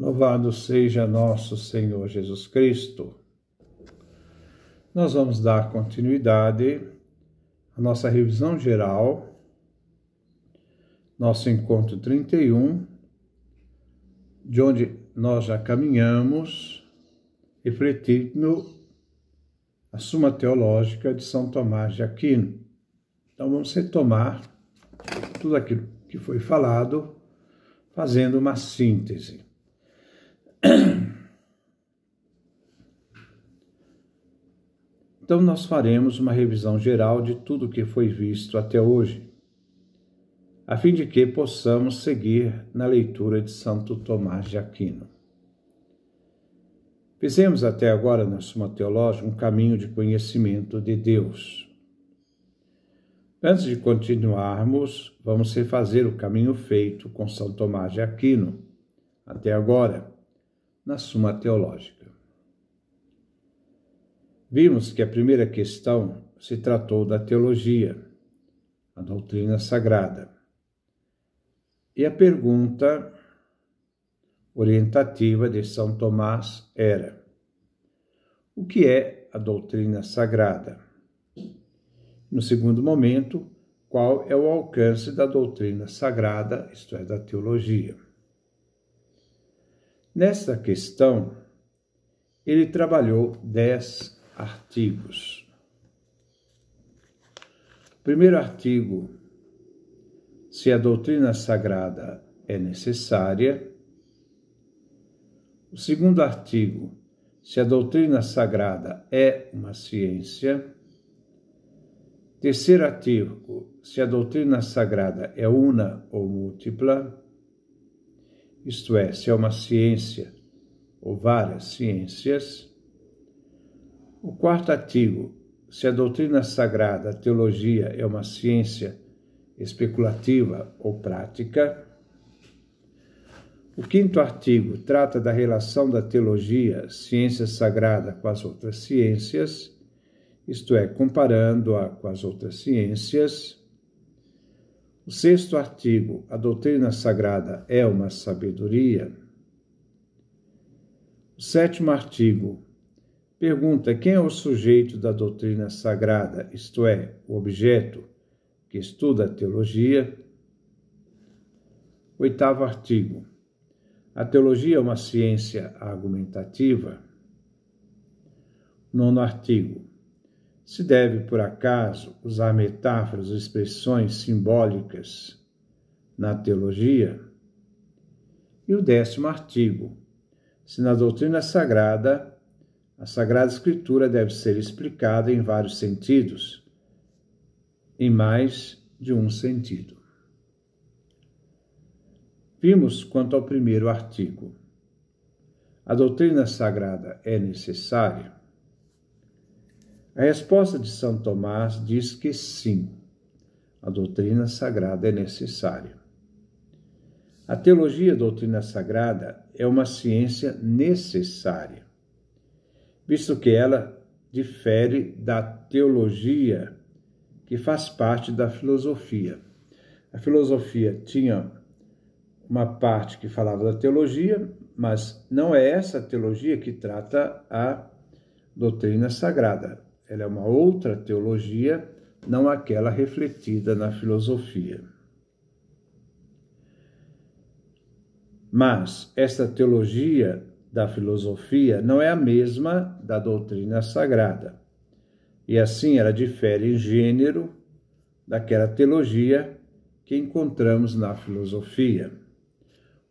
Louvado seja nosso Senhor Jesus Cristo. Nós vamos dar continuidade à nossa revisão geral, nosso encontro 31, de onde nós já caminhamos, refletindo a Suma Teológica de São Tomás de Aquino. Então vamos retomar tudo aquilo que foi falado, fazendo uma síntese. Então nós faremos uma revisão geral de tudo que foi visto até hoje, a fim de que possamos seguir na leitura de Santo Tomás de Aquino. Fizemos até agora na Suma Teológica um caminho de conhecimento de Deus. Antes de continuarmos, vamos refazer o caminho feito com São Tomás de Aquino até agora, na Suma Teológica. Vimos que a primeira questão se tratou da teologia, a doutrina sagrada. E a pergunta orientativa de São Tomás era: o que é a doutrina sagrada? No segundo momento, qual é o alcance da doutrina sagrada, isto é, da teologia? Nesta questão, ele trabalhou 10 artigos. O primeiro artigo, se a doutrina sagrada é necessária. O segundo artigo, se a doutrina sagrada é uma ciência. Terceiro artigo, se a doutrina sagrada é una ou múltipla, isto é, se é uma ciência ou várias ciências. O quarto artigo, se a doutrina sagrada, a teologia, é uma ciência especulativa ou prática. O quinto artigo trata da relação da teologia, ciência sagrada, com as outras ciências, isto é, comparando-a com as outras ciências. O sexto artigo, a doutrina sagrada é uma sabedoria. O sétimo artigo pergunta quem é o sujeito da doutrina sagrada, isto é, o objeto que estuda a teologia. O oitavo artigo, a teologia é uma ciência argumentativa. O nono artigo, se deve, por acaso, usar metáforas ou expressões simbólicas na teologia? E o 10º artigo, se na doutrina sagrada, a Sagrada Escritura deve ser explicada em vários sentidos, em mais de um sentido. Vimos quanto ao primeiro artigo. A doutrina sagrada é necessária? A resposta de São Tomás diz que sim, a doutrina sagrada é necessária. A teologia, a doutrina sagrada, é uma ciência necessária, visto que ela difere da teologia, que faz parte da filosofia. A filosofia tinha uma parte que falava da teologia, mas não é essa teologia que trata a doutrina sagrada. Ela é uma outra teologia, não aquela refletida na filosofia. Mas esta teologia da filosofia não é a mesma da doutrina sagrada. E assim ela difere em gênero daquela teologia que encontramos na filosofia.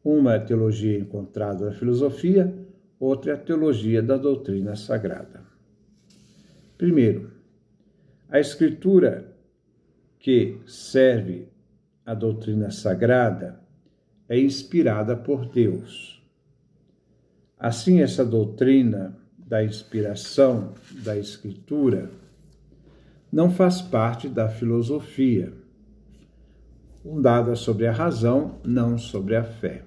Uma é a teologia encontrada na filosofia, outra é a teologia da doutrina sagrada. Primeiro, a Escritura que serve à doutrina sagrada é inspirada por Deus. Assim, essa doutrina da inspiração da Escritura não faz parte da filosofia, fundada sobre a razão, não sobre a fé.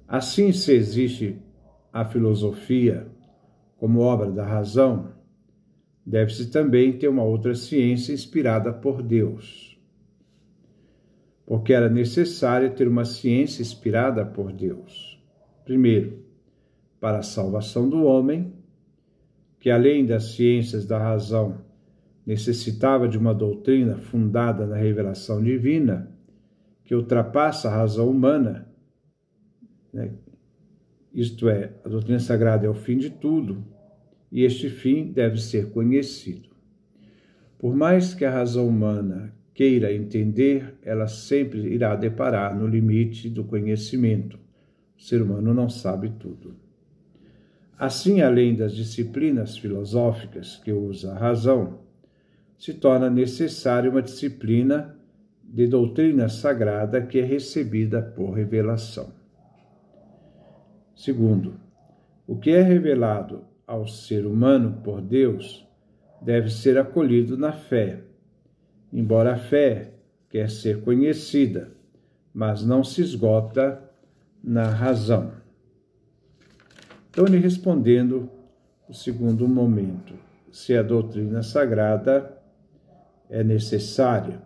Assim, se existe a filosofia como obra da razão, deve-se também ter uma outra ciência inspirada por Deus. porque era necessário ter uma ciência inspirada por Deus. Primeiro, para a salvação do homem, que além das ciências da razão, necessitava de uma doutrina fundada na revelação divina, que ultrapassa a razão humana, né? Isto é, a doutrina sagrada é o fim de tudo, e este fim deve ser conhecido. Por mais que a razão humana queira entender, ela sempre irá deparar no limite do conhecimento. O ser humano não sabe tudo. Assim, além das disciplinas filosóficas que usa a razão, se torna necessária uma disciplina de doutrina sagrada que é recebida por revelação. Segundo, o que é revelado ao ser humano por Deus deve ser acolhido na fé, embora a fé quer ser conhecida, mas não se esgota na razão. Então, ele respondendo o segundo momento, se a doutrina sagrada é necessária.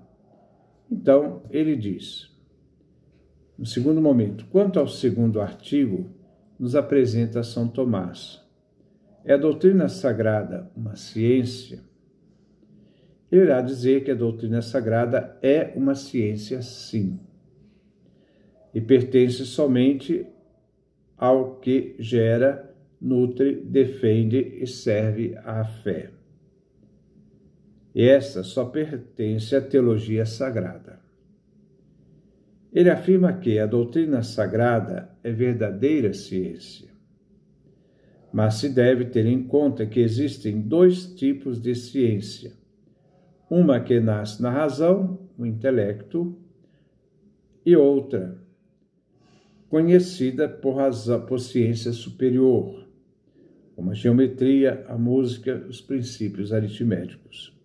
Então, ele diz, no segundo momento, quanto ao segundo artigo, nos apresenta São Tomás. É a doutrina sagrada uma ciência? Ele irá dizer que a doutrina sagrada é uma ciência, sim, e pertence somente ao que gera, nutre, defende e serve à fé. E essa só pertence à teologia sagrada. Ele afirma que a doutrina sagrada é verdadeira ciência, mas se deve ter em conta que existem dois tipos de ciência. Uma que nasce na razão, o intelecto, e outra, conhecida por ciência superior, como a geometria, a música, os princípios aritméticos.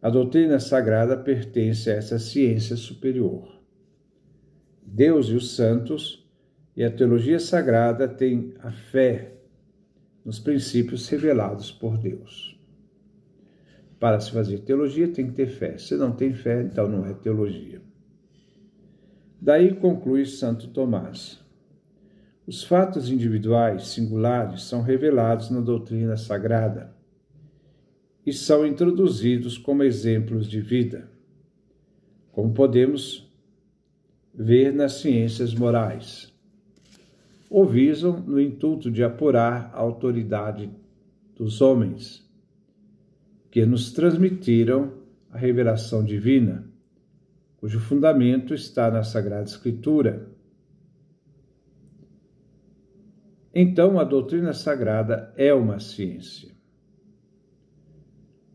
A doutrina sagrada pertence a essa ciência superior. Deus e os santos e a teologia sagrada têm a fé nos princípios revelados por Deus. Para se fazer teologia tem que ter fé. Se não tem fé, então não é teologia. Daí conclui Santo Tomás. Os fatos individuais, singulares, são revelados na doutrina sagrada e são introduzidos como exemplos de vida, como podemos ver nas ciências morais, ou visam no intuito de apurar a autoridade dos homens, que nos transmitiram a revelação divina, cujo fundamento está na Sagrada Escritura. Então, a doutrina sagrada é uma ciência.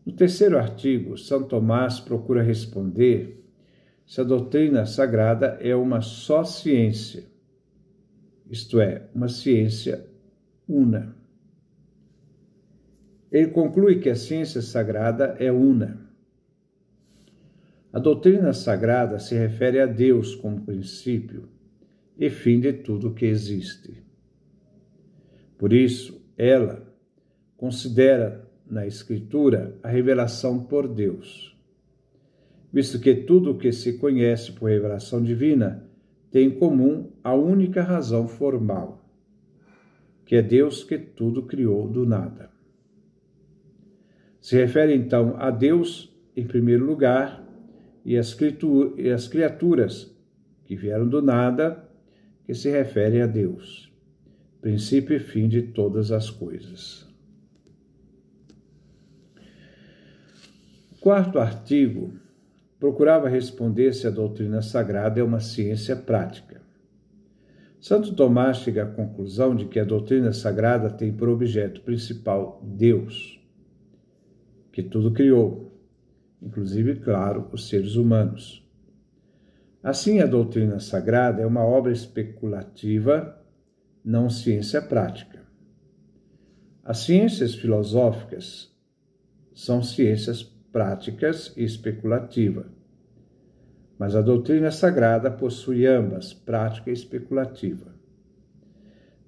No terceiro artigo, São Tomás procura responder se a doutrina sagrada é uma só ciência, isto é, uma ciência una. Ele conclui que a ciência sagrada é una. A doutrina sagrada se refere a Deus como princípio e fim de tudo o que existe. Por isso, ela considera na Escritura a revelação por Deus, visto que tudo o que se conhece por revelação divina tem em comum a única razão formal, que é Deus que tudo criou do nada. Se refere então a Deus em primeiro lugar e as criaturas que vieram do nada, que se referem a Deus, princípio e fim de todas as coisas. O quarto artigo procurava responder se a doutrina sagrada é uma ciência prática. Santo Tomás chega à conclusão de que a doutrina sagrada tem por objeto principal Deus, que tudo criou, inclusive, claro, os seres humanos. Assim, a doutrina sagrada é uma obra especulativa, não ciência prática. As ciências filosóficas são ciências práticas e especulativa, mas a doutrina sagrada possui ambas, prática e especulativa.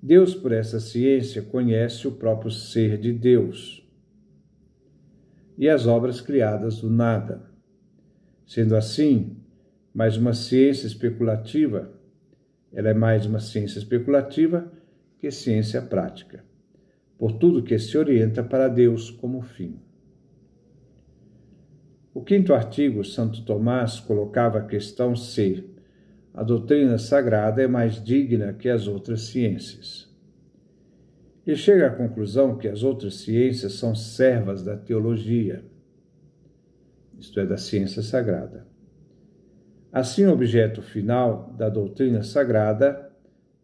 Deus, por essa ciência, conhece o próprio ser de Deus e as obras criadas do nada. Sendo assim, mas uma ciência especulativa, ela é mais uma ciência especulativa que ciência prática, por tudo que se orienta para Deus como fim. O quinto artigo, Santo Tomás colocava a questão se a doutrina sagrada é mais digna que as outras ciências. E chega à conclusão que as outras ciências são servas da teologia, isto é, da ciência sagrada. Assim, o objeto final da doutrina sagrada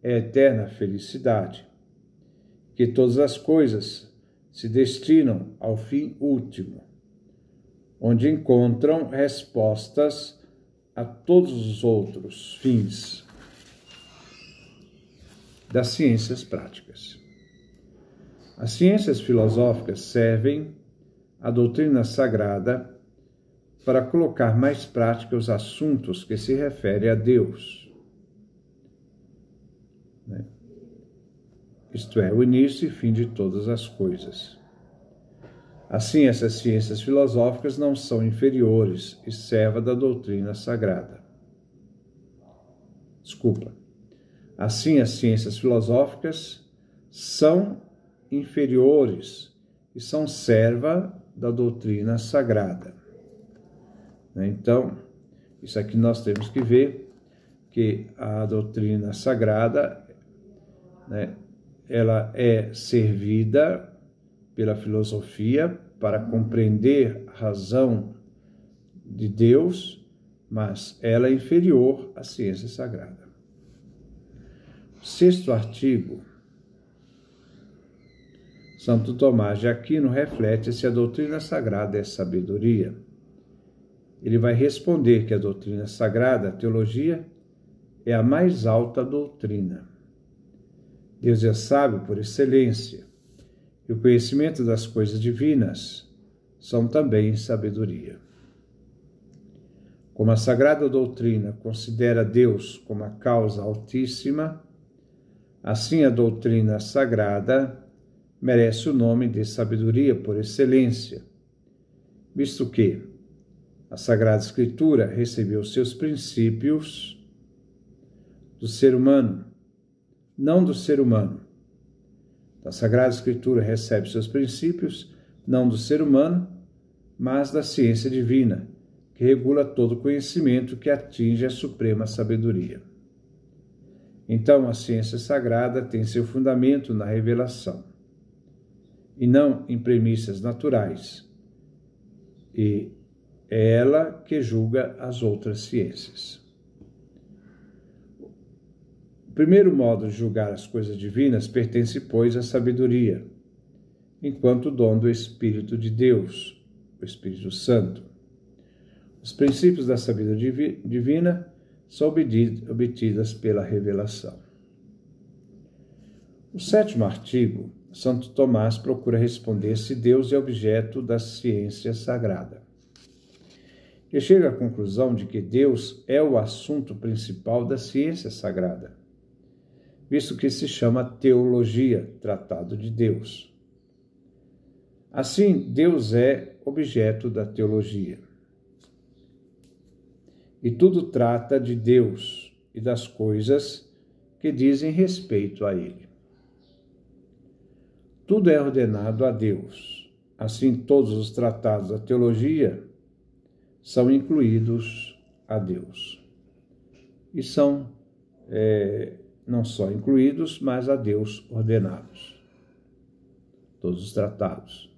é a eterna felicidade, que todas as coisas se destinam ao fim último, onde encontram respostas a todos os outros fins das ciências práticas. As ciências filosóficas servem à doutrina sagrada para colocar mais prática os assuntos que se referem a Deus, isto é, o início e fim de todas as coisas. Assim, essas ciências filosóficas não são inferiores e servem da doutrina sagrada. Assim, as ciências filosóficas são inferiores e são serva da doutrina sagrada. Então, isso aqui nós temos que ver que a doutrina sagrada, ela é servida pela filosofia para compreender a razão de Deus, mas ela é inferior à ciência sagrada. O sexto artigo, Santo Tomás de Aquino reflete se a doutrina sagrada é sabedoria. Ele vai responder que a doutrina sagrada, a teologia, é a mais alta doutrina. Deus é sábio por excelência, e o conhecimento das coisas divinas são também sabedoria. Como a sagrada doutrina considera Deus como a causa altíssima, assim a doutrina sagrada merece o nome de sabedoria por excelência, visto que a Sagrada Escritura recebeu seus princípios do ser humano, não do ser humano. A Sagrada Escritura recebe seus princípios não do ser humano, mas da ciência divina, que regula todo conhecimento que atinge a suprema sabedoria. Então, a ciência sagrada tem seu fundamento na revelação, e não em premissas naturais, e é ela que julga as outras ciências. O primeiro modo de julgar as coisas divinas pertence, pois, à sabedoria, enquanto dom do Espírito de Deus, o Espírito Santo. Os princípios da sabedoria divina são obtidas pela revelação. O sétimo artigo, Santo Tomás procura responder se Deus é objeto da ciência sagrada. Ele chega à conclusão de que Deus é o assunto principal da ciência sagrada, visto que se chama teologia, tratado de Deus. Assim, Deus é objeto da teologia. E tudo trata de Deus e das coisas que dizem respeito a Ele. Tudo é ordenado a Deus. Assim, todos os tratados da teologia são incluídos a Deus. E são não só incluídos, mas a Deus ordenados. Todos os tratados.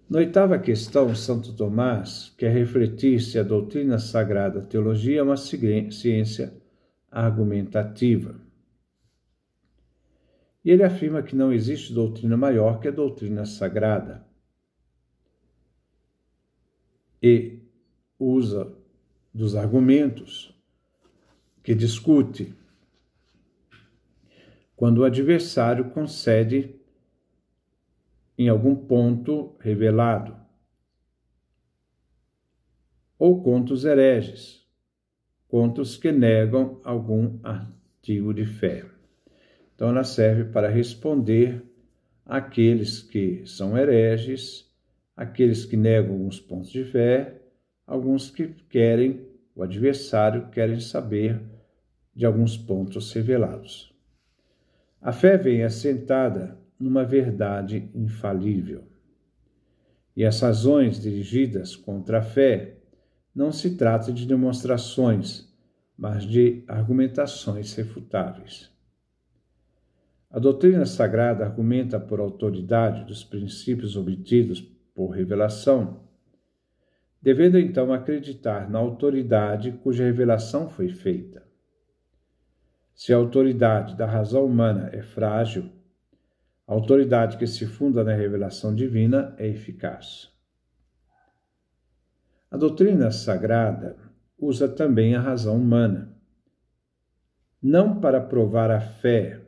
Na oitava questão, Santo Tomás quer refletir se a doutrina sagrada, a teologia, é uma ciência argumentativa. E ele afirma que não existe doutrina maior que a doutrina sagrada. E usa dos argumentos que discute quando o adversário concede em algum ponto revelado, ou contra os hereges, contra os que negam algum artigo de fé. Então, ela serve para responder àqueles que são hereges, aqueles que negam alguns pontos de fé, alguns que querem o adversário querem saber de alguns pontos revelados. A fé vem assentada numa verdade infalível. E as razões dirigidas contra a fé não se trata de demonstrações, mas de argumentações refutáveis. A doutrina sagrada argumenta por autoridade dos princípios obtidos por revelação, devendo então acreditar na autoridade cuja revelação foi feita. Se a autoridade da razão humana é frágil, a autoridade que se funda na revelação divina é eficaz. A doutrina sagrada usa também a razão humana, não para provar a fé,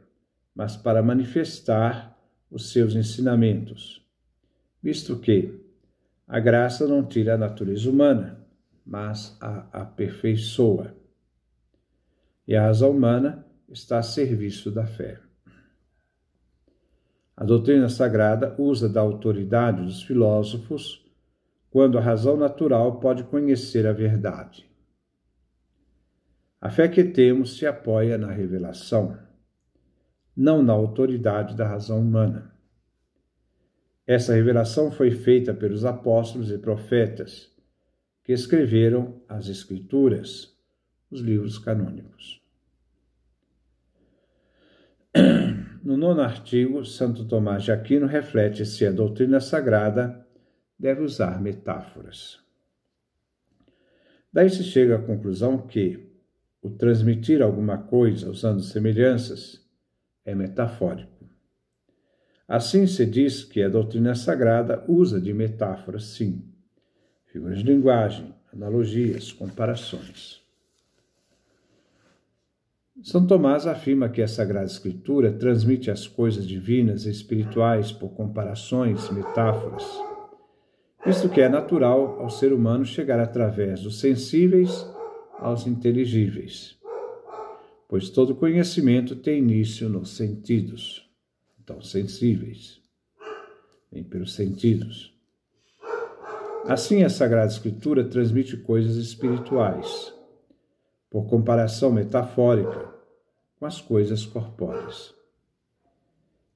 mas para manifestar os seus ensinamentos, visto que a graça não tira a natureza humana, mas a aperfeiçoa. E a razão humana está a serviço da fé. A doutrina sagrada usa da autoridade dos filósofos quando a razão natural pode conhecer a verdade. A fé que temos se apoia na revelação, não na autoridade da razão humana. Essa revelação foi feita pelos apóstolos e profetas que escreveram as Escrituras, os livros canônicos. No 9º artigo, Santo Tomás de Aquino reflete se a doutrina sagrada deve usar metáforas. Daí se chega à conclusão que o transmitir alguma coisa usando semelhanças é metafórico. Assim se diz que a doutrina sagrada usa de metáforas, sim, figuras de linguagem, analogias, comparações. São Tomás afirma que a Sagrada Escritura transmite as coisas divinas e espirituais por comparações, metáforas, visto que é natural ao ser humano chegar através dos sensíveis aos inteligíveis, pois todo conhecimento tem início nos sentidos, então sensíveis, vem pelos sentidos. Assim, a Sagrada Escritura transmite coisas espirituais, por comparação metafórica com as coisas corpóreas.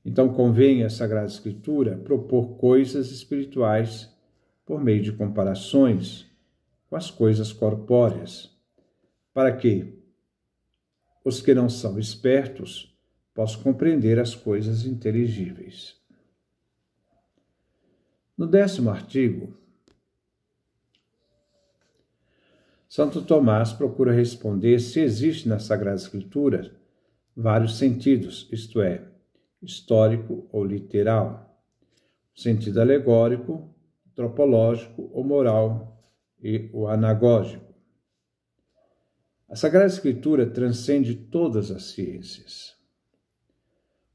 Então, convém a Sagrada Escritura propor coisas espirituais por meio de comparações com as coisas corpóreas, para que os que não são espertos possam compreender as coisas inteligíveis. No 10º artigo, Santo Tomás procura responder se existe na Sagrada Escritura vários sentidos, isto é, histórico ou literal, sentido alegórico, antropológico ou moral e o anagógico. A Sagrada Escritura transcende todas as ciências.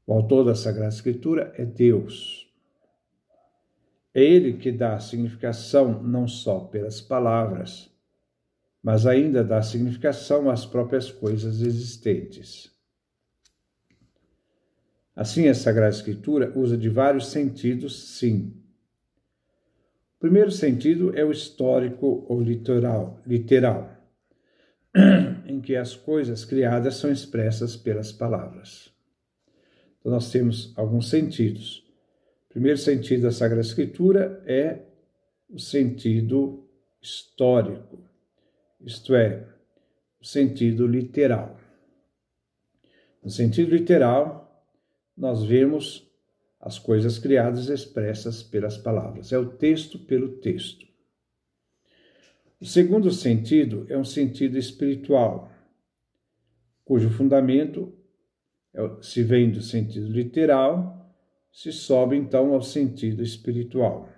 O autor da Sagrada Escritura é Deus. É Ele que dá significação não só pelas palavras, mas ainda dá significação às próprias coisas existentes. Assim, a Sagrada Escritura usa de vários sentidos, sim. O primeiro sentido é o histórico ou literal, em que as coisas criadas são expressas pelas palavras. Então, nós temos alguns sentidos. O primeiro sentido da Sagrada Escritura é o sentido histórico, isto é, o sentido literal. No sentido literal, nós vemos as coisas criadas expressas pelas palavras. É o texto pelo texto. O segundo sentido é um sentido espiritual, cujo fundamento se vem do sentido literal, se sobe então ao sentido espiritual.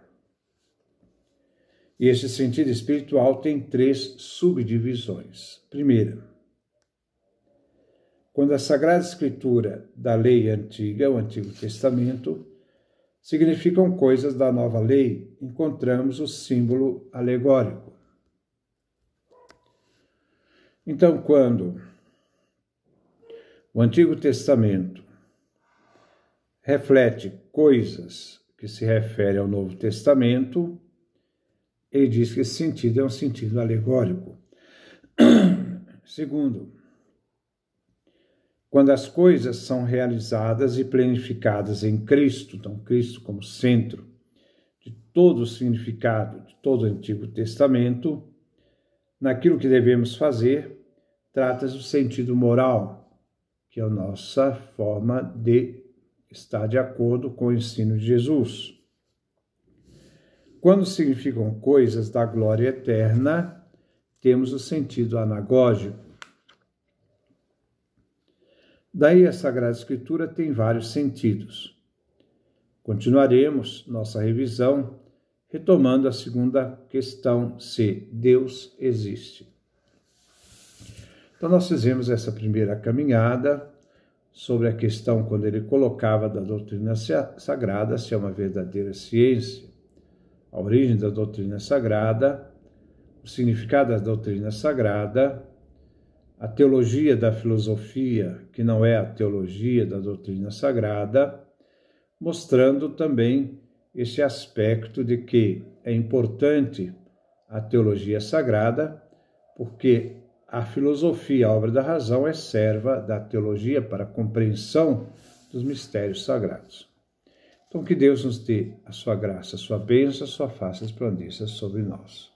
E esse sentido espiritual tem 3 subdivisões. Primeira, quando a Sagrada Escritura da lei antiga, o Antigo Testamento, significam coisas da nova lei, encontramos o símbolo alegórico. Então, quando o Antigo Testamento reflete coisas que se referem ao Novo Testamento, ele diz que esse sentido é um sentido alegórico. Segundo, quando as coisas são realizadas e planificadas em Cristo, então Cristo como centro de todo o significado de todo o Antigo Testamento, naquilo que devemos fazer, trata-se do sentido moral, que é a nossa forma de estar de acordo com o ensino de Jesus. Quando significam coisas da glória eterna, temos o sentido anagógico. Daí a Sagrada Escritura tem vários sentidos. Continuaremos nossa revisão retomando a segunda questão, se Deus existe. Então nós fizemos essa primeira caminhada sobre a questão quando ele colocava da doutrina sagrada se é uma verdadeira ciência, a origem da doutrina sagrada, o significado da doutrina sagrada, a teologia da filosofia, que não é a teologia da doutrina sagrada, mostrando também esse aspecto de que é importante a teologia sagrada, porque a filosofia, a obra da razão, é serva da teologia para a compreensão dos mistérios sagrados. Então, que Deus nos dê a sua graça, a sua bênção, a sua face resplandeça sobre nós.